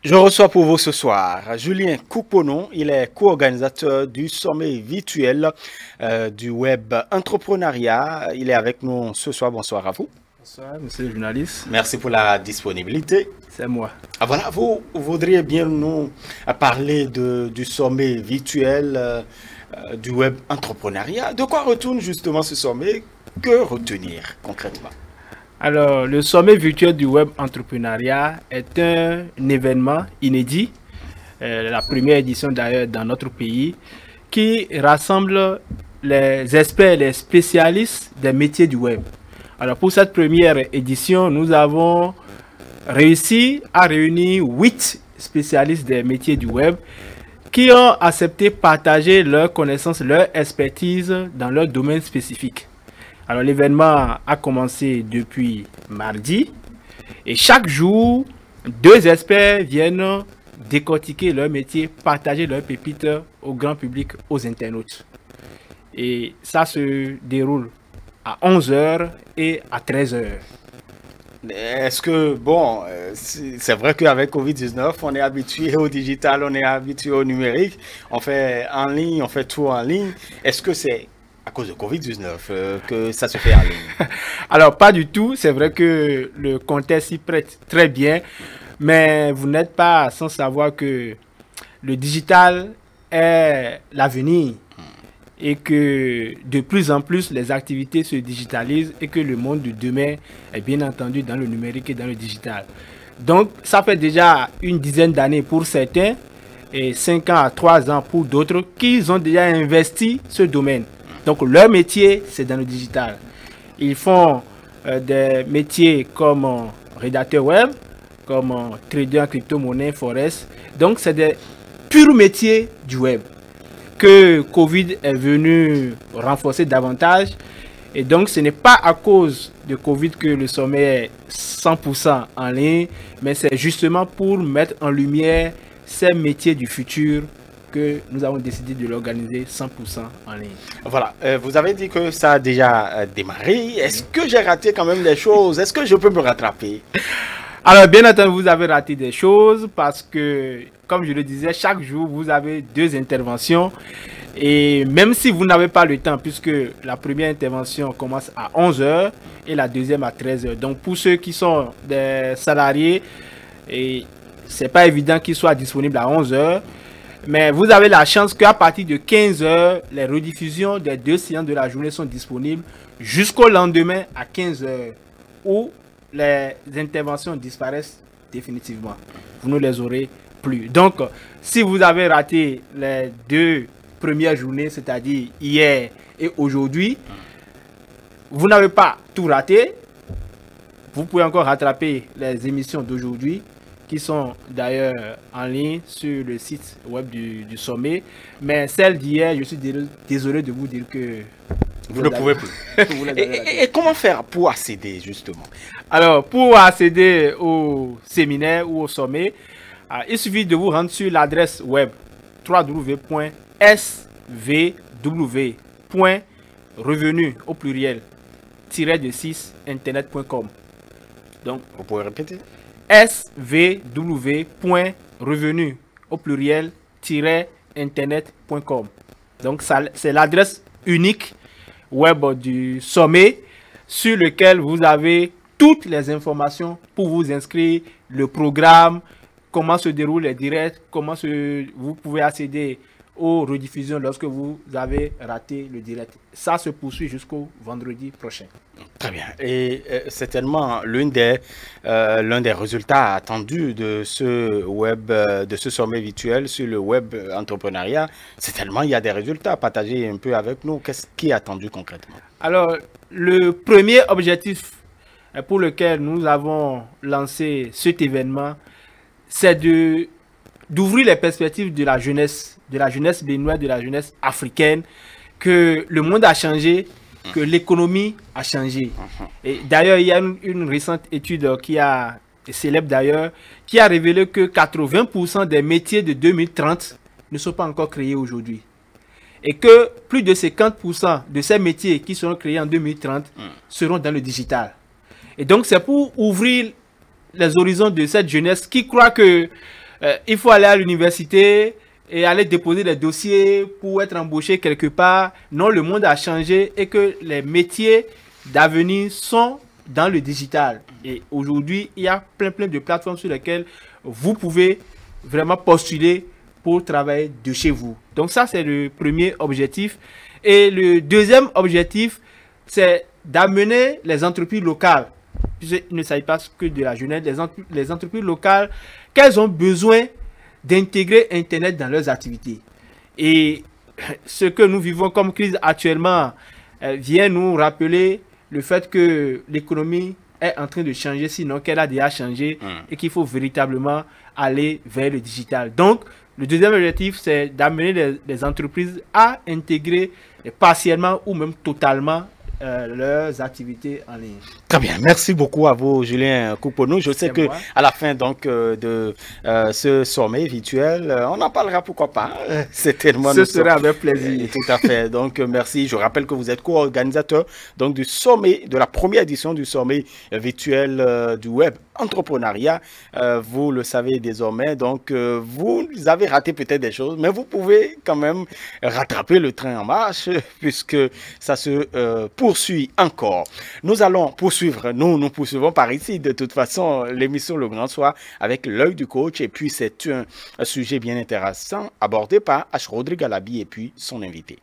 Je reçois pour vous ce soir Julien Couponon, il est co-organisateur du sommet virtuel du web entrepreneuriat. Il est avec nous ce soir. Bonsoir à vous. Bonsoir, monsieur le journaliste. Merci pour la disponibilité. C'est moi. Ah, voilà, vous voudriez bien nous parler du sommet virtuel du web entrepreneuriat. De quoi retourne justement ce sommet? Que retenir concrètement? Alors, le sommet virtuel du web entrepreneuriat est un événement inédit, la première édition d'ailleurs dans notre pays, qui rassemble les experts, les spécialistes des métiers du web. Alors, pour cette première édition, nous avons réussi à réunir 8 spécialistes des métiers du web qui ont accepté de partager leurs connaissances, leur expertise dans leur domaine spécifique. Alors l'événement a commencé depuis mardi et chaque jour, 2 experts viennent décortiquer leur métier, partager leurs pépites au grand public, aux internautes. Et ça se déroule à 11 h et à 13 h. Est-ce que, bon, c'est vrai qu'avec Covid-19, on est habitué au digital, on est habitué au numérique, on fait en ligne, on fait tout en ligne. Est-ce que c'est à cause de Covid-19 que ça se fait en ligne? Alors, pas du tout. C'est vrai que le contexte s'y prête très bien, mais vous n'êtes pas sans savoir que le digital est l'avenir et que de plus en plus les activités se digitalisent et que le monde de demain est bien entendu dans le numérique et dans le digital. Donc, ça fait déjà une dizaine d'années pour certains et 5 ans à 3 ans pour d'autres qu'ils ont déjà investi ce domaine. Donc, leur métier, c'est dans le digital. Ils font des métiers comme rédacteur web, comme trader en crypto-monnaie, forex. Donc, c'est des purs métiers du web que Covid est venu renforcer davantage. Et donc, ce n'est pas à cause de Covid que le sommet est 100% en ligne, mais c'est justement pour mettre en lumière ces métiers du futur que nous avons décidé de l'organiser 100% en ligne. Voilà, vous avez dit que ça a déjà démarré. Est-ce que j'ai raté quand même des choses? Est-ce que je peux me rattraper? Alors, bien entendu, vous avez raté des choses parce que, comme je le disais, chaque jour, vous avez 2 interventions. Et même si vous n'avez pas le temps, puisque la première intervention commence à 11 h et la deuxième à 13 h. Donc, pour ceux qui sont des salariés, c'est pas évident qu'ils soient disponibles à 11 h. Mais vous avez la chance qu'à partir de 15 h, les rediffusions des 2 séances de la journée sont disponibles jusqu'au lendemain à 15 h, où les interventions disparaissent définitivement. Vous ne les aurez plus. Donc, si vous avez raté les 2 premières journées, c'est-à-dire hier et aujourd'hui, vous n'avez pas tout raté. Vous pouvez encore rattraper les émissions d'aujourd'hui qui sont d'ailleurs en ligne sur le site web du sommet. Mais celle d'hier, je suis désolé de vous dire que vous ne pouvez plus. Et comment faire pour accéder justement? Alors, pour accéder au séminaire ou au sommet, il suffit de vous rendre sur l'adresse web www.svw.revenu au pluriel -de6 internet.com. Donc, vous pouvez répéter? svw.revenu au pluriel -internet.com. Donc, c'est l'adresse unique web du sommet sur lequel vous avez toutes les informations pour vous inscrire, le programme, comment se déroulent les directs, vous pouvez accéder aux rediffusions lorsque vous avez raté le direct. Ça se poursuit jusqu'au vendredi prochain. Très bien. Et certainement, l'un des résultats attendus de ce sommet virtuel sur le web entrepreneuriat, certainement, il y a des résultats. Partagez un peu avec nous. Qu'est-ce qui est attendu concrètement? Alors, le premier objectif pour lequel nous avons lancé cet événement, c'est d'ouvrir les perspectives de la jeunesse béninoise, de la jeunesse africaine, que le monde a changé, que l'économie a changé. Et d'ailleurs, il y a une récente étude célèbre d'ailleurs, qui a révélé que 80% des métiers de 2030 ne sont pas encore créés aujourd'hui. Et que plus de 50% de ces métiers qui seront créés en 2030 seront dans le digital. Et donc, c'est pour ouvrir les horizons de cette jeunesse qui croit que il faut aller à l'université et aller déposer des dossiers pour être embauché quelque part. Non, le monde a changé et que les métiers d'avenir sont dans le digital. Et aujourd'hui, il y a plein de plateformes sur lesquelles vous pouvez vraiment postuler pour travailler de chez vous. Donc ça, c'est le premier objectif. Et le deuxième objectif, c'est d'amener les entreprises locales. Il ne s'agit pas que de la jeunesse, les entreprises locales, qu'elles ont besoin d'intégrer Internet dans leurs activités. Et ce que nous vivons comme crise actuellement vient nous rappeler le fait que l'économie est en train de changer, sinon qu'elle a déjà changé et qu'il faut véritablement aller vers le digital. Donc, le deuxième objectif, c'est d'amener les entreprises à intégrer partiellement ou même totalement leurs activités en ligne. Très bien, merci beaucoup à vous, Julien Couponou. Je sais que à la fin donc de ce sommet virtuel, on en parlera, pourquoi pas. Certainement. Ce sera avec plaisir. Tout à fait. Donc merci. Je rappelle que vous êtes co-organisateur donc du sommet, de la première édition du sommet virtuel du web entrepreneuriat. Vous le savez désormais. Donc vous avez raté peut-être des choses, mais vous pouvez quand même rattraper le train en marche puisque ça se poursuit encore. Nous allons poursuivre. Nous poursuivons par ici, de toute façon, l'émission Le Grand Soir avec l'œil du coach. Et puis, c'est un sujet bien intéressant abordé par H. Rodrigue Galabi et puis son invité.